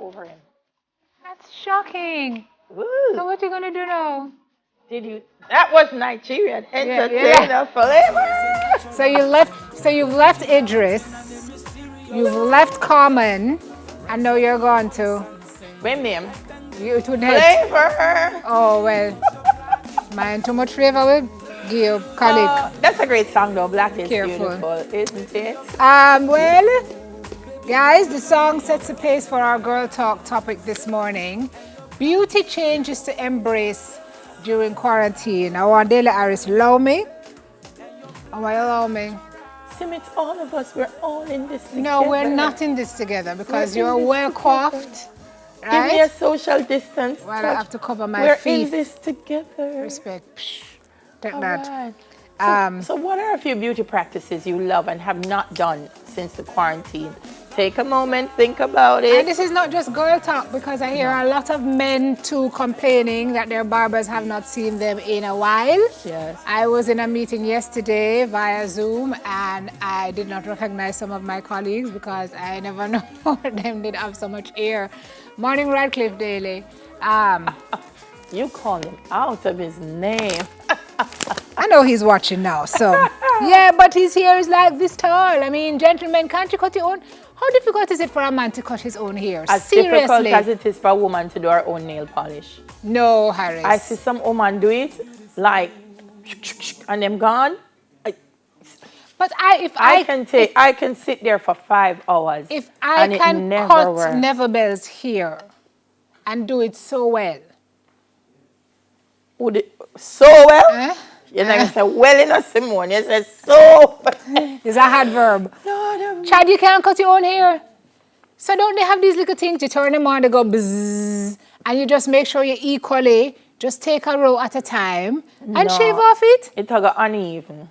over him. That's shocking. Woo. So what you gonna do now? Did you? That was Nigerian Yeah, yeah. entertainer flavor. So you left. So you've left Idris. You've left Common, and now you're going to. Wait, ma'am. You it would help. Flavor. Oh well, mine too much flavor will give you colic. That's a great song though. Black is Careful. beautiful, isn't it? Well, guys, the song sets the pace for our girl talk topic this morning. Beauty changes to embrace during quarantine. I want Dela Harris allow me. Oh, why allow me? Sim, it's all of us. We're all in this together. No, we're not in this together because you're well coiffed. Give me a Right? social distance. Well, I touch. have to cover my We're feet. in this together. Respect. Psh, take All that. right. So what are a few beauty practices you love and have not done since the quarantine? Take a moment, think about And it. this is not just girl talk because I hear a lot of men too complaining that their barbers have not seen them in a while. Yes. I was in a meeting yesterday via Zoom and I did not recognize some of my colleagues because I never know them did have so much hair. Morning Radcliffe Daily. You call him out of his name. I know he's watching now, so yeah, but his hair is like this tall. I mean, gentlemen, can't you cut your own? How difficult is it for a man to cut his own hair? As Seriously. difficult as it is for a woman to do her own nail polish. No, Harris. I see some woman do it like, and them gone. But I can sit there for 5 hours. if I and it can never cut works. Neverbell's hair and do it so well. Would it so well? Eh? You're not gonna say well enough, Simone. You say so. Is a hard verb. Lord, Chad, you can't cut your own hair. So don't they have these little things, you turn them on, they go bzzz, and you just make sure you equally, just take a row at a time and No. shave off it. It got uneven.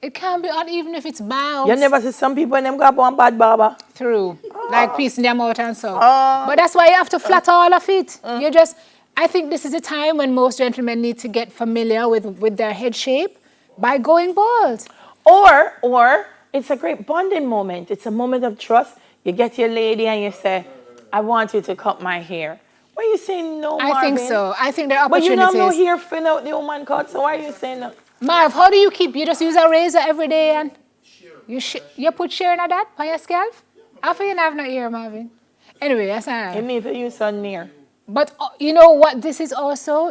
It can't be uneven if it's bounced You never see some people when them got one bad barber. through, like piecing them out and so. Oh. But that's why you have to flatter all of it. You just, I think this is a time when most gentlemen need to get familiar with their head shape by going bald. Or it's a great bonding moment. It's a moment of trust. You get your lady and you say, I want you to cut my hair. Why are you saying no, Marvin? I think so. I think there are But you opportunities. don't know hair fin out the woman cut, so why are you saying no? Marv, how do you keep, you just use a razor every day and you put shear in that on your scalp? After you have no ear, Marvin. Anyway, that's not. You need to use sun near. But you know what? This is also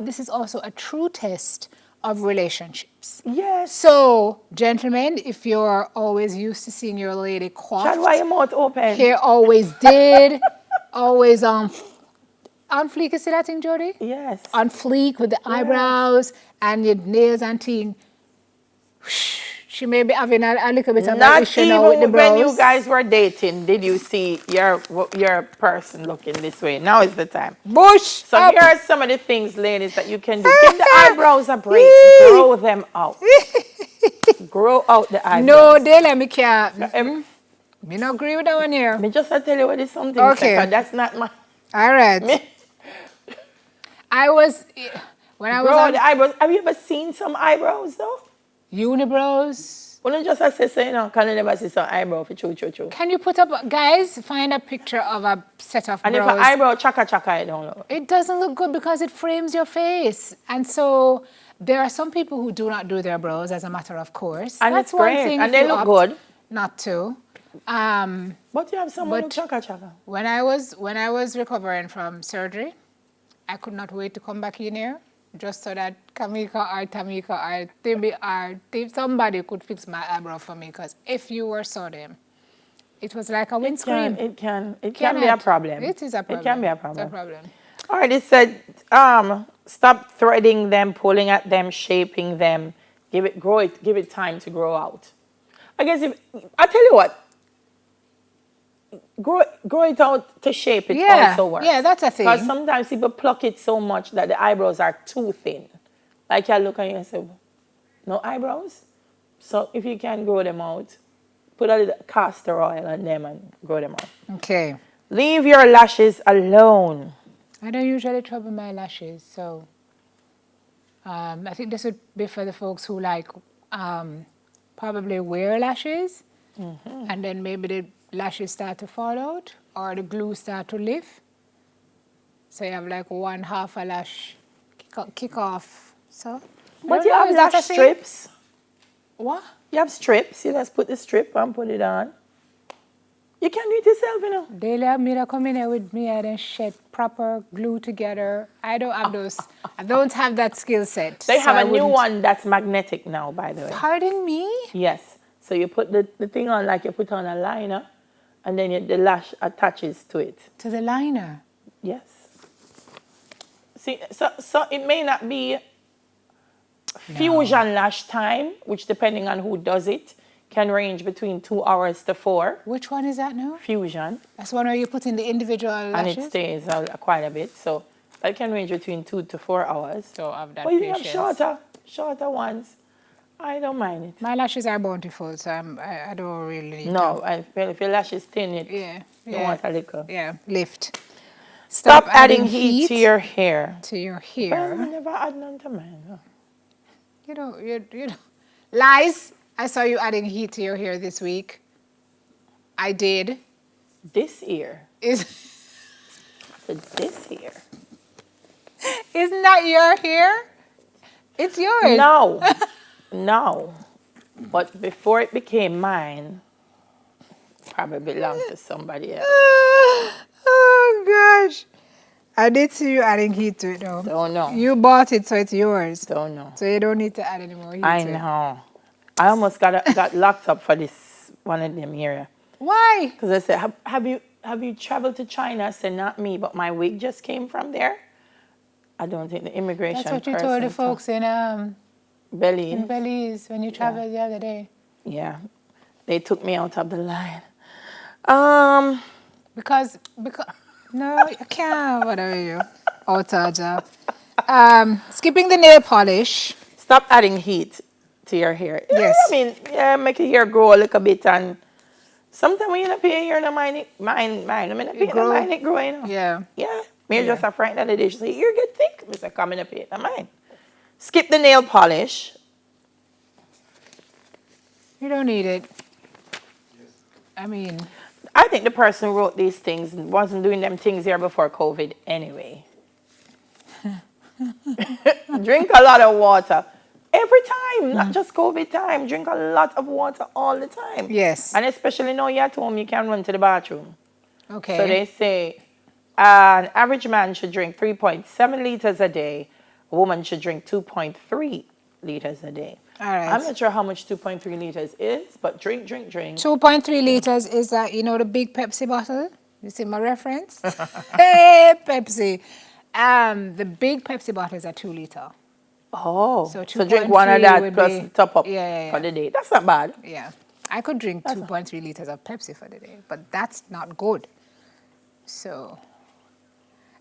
a true test of relationships. Yes. So, gentlemen, if you're always used to seeing your lady coiffed, Chad, why your mouth open? hair always did, always on fleek, is that thing, Jody? Yes. On fleek with the eyebrows and your nails and thing. She may be having a little bit of an Not issue now with the even brows. when you guys were dating, did you see your person looking this way? Now is the time. Bush! So up. here are some of the things, ladies, that you can do. Give the eyebrows a break. Grow them out. Grow out the eyebrows. No, they let me can't. Me not agree with that one here. Me just tell you what is something. Okay. Second. That's not my. All right. Me. I was, when I was Grow on the eyebrows. Have you ever seen some eyebrows though? unibrows. Well, not just I say, so, you know, can you never see some eyebrow for true. Can you put up, guys, find a picture of a set of And if brows. an eyebrow chaka, I don't know. It doesn't look good because it frames your face. And so there are some people who do not do their brows as a matter of course. And That's it's one great. thing And if they you look opt good. Not to. But you have someone who But- chaka. When I was recovering from surgery, I could not wait to come back in here just so that Kamika or Tamika or Tibi or somebody could fix my eyebrow for me. Because if you were saw them, it was like a windscreen. It can be a problem. It is a problem. It can be a problem. It's a problem. All right, it said, stop threading them, pulling at them, shaping them. Give it time to grow out. I guess I tell you what, grow it out to shape it also works. Yeah, that's a thing. Because sometimes people pluck it so much that the eyebrows are too thin. Like you look at you and say, no eyebrows? So if you can grow them out, put a little castor oil on them and grow them out. Okay. Leave your lashes alone. I don't usually trouble my lashes, so I think this would be for the folks who like probably wear lashes, and then maybe the lashes start to fall out or the glue start to lift. So you have like one half a lash kick off. So, I But don't you know, have is that a lash thing? strips. What? You have strips. You just put the strip and put it on. You can do it yourself, you know. Daily have me to come in here with me and then shed proper glue together. I don't have those. I don't have that skill set. They so have I a new wouldn't- one that's magnetic now, by the way. Pardon me? Yes. So you put the thing on like you put on a liner, and then the lash attaches to it. To the liner. Yes. See, so it may not be fusion lash time, which depending on who does it, can range between 2 hours to 4. Which one is that now? Fusion. That's one where you put in the individual And lashes? it stays quite a bit. So that can range between 2 to 4 hours. So have that But you patience. have shorter ones. I don't mind it. My lashes are bountiful, so I don't really need No, to. I feel if your lash is thin, it Yeah. you want a little. Yeah, lift. Stop adding heat to your hair. To your Well, I hair. never add none to mine. No. You know. Lies. I saw you adding heat to your hair this week. I did. This ear. Is To this ear. Isn't that your hair? It's yours. No. No. But before it became mine, probably belonged to somebody else. Oh gosh. I did see you adding heat to it though. Don't know. You bought it, so it's yours. Don't know. So you don't need to add any more heat I to it. know. I almost got locked up for this one of them area. Why? Because I said, have you traveled to China? I said, not me, but my wig just came from there. I don't think the immigration That's what you person told the folks in Belize. Belize when you traveled the other day. Yeah. They took me out of the line. Because no, you can't. Whatever you. Outer job. Skipping the nail polish. Stop adding heat to your hair. Yes. I mean, yeah, make your hair grow a little bit, and sometimes when you don't pay your hair, no mind it. I mean, not pay no mind it growing. Yeah. Yeah. Me just a friend that they say, your get thick. I said, come in a pay, no mind. Skip the nail polish. You don't need it. I mean, I think the person who wrote these things wasn't doing them things here before COVID anyway. Drink a lot of water. Every time, not just COVID time. Drink a lot of water all the time. yes. And especially now you're at home, you can run to the bathroom. Okay. So they say an average man should drink 3.7 liters a day. A woman should drink 2.3 liters a day. All right. I'm not sure how much 2.3 liters is, but drink. 2.3 liters is that, the big Pepsi bottle? You see my reference? Hey, Pepsi. The big Pepsi bottles are 2 liter. Oh, So so drink one of 2.3 that would plus be- top up Yeah. for the day. That's not bad. Yeah. I could drink 2.3 liters of Pepsi for the day, but that's not good. So,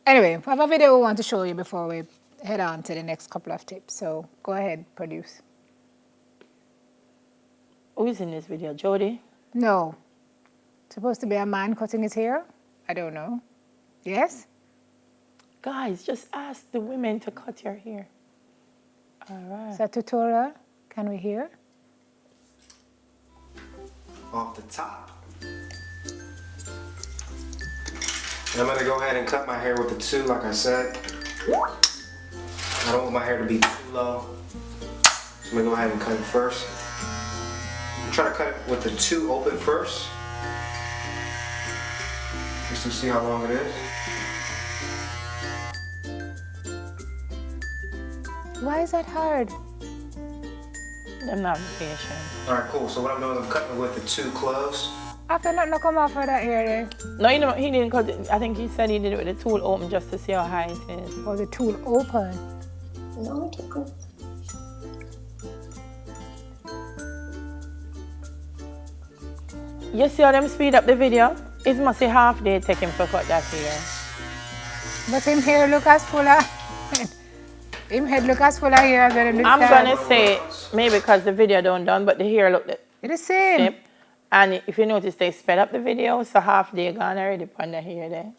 anyway, I have a video we want to show you before we head on to the next couple of tips. So, go ahead, produce. Who is in this video? Jody? No. Supposed to be a man cutting his hair? I don't know. Yes? Guys, just ask the women to cut your hair. All right. Is that tutorial? Can we hear? Off the top. And I'm gonna go ahead and cut my hair with the 2, like I said. I don't want my hair to be too low. So I'm gonna go ahead and cut it first. I'm trying to cut it with the 2 open first. Just to see how long it is. Why is that hard? I'm not patient. Alright, cool. So what I'm doing is I'm cutting it with the 2 closed. After not come off of that hair there. No, he didn't cut it. I think he said he did it with the tool open just to see how high it is. Or the tool open. No, it could. You see how them speed up the video? It must be half day take him to cut that hair. But him hair look as full of... him head look as full of hair as well. I'm gonna say maybe because the video don't done, but the hair look the It's the same. same. And if you notice, they sped up the video, so half day gone already on the hair there,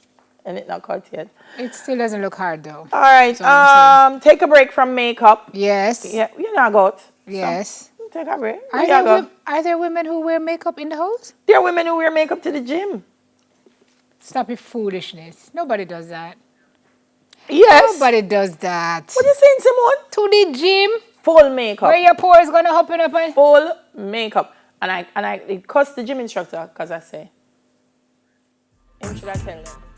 and it not cut yet. It still doesn't look hard though. All right, So I'm take a break from makeup. Yes. Yeah, you're not got. Yes. So, take a break. Are You there, gotta go. are there women who wear makeup in the house? There are women who wear makeup to the gym. Stop your foolishness. Nobody does that. Yes. Nobody does that. What you saying, Simone? To the gym, Full makeup. where your pores gonna open up and Full makeup. And I it cost the gym instructor because I say, him should I tell them.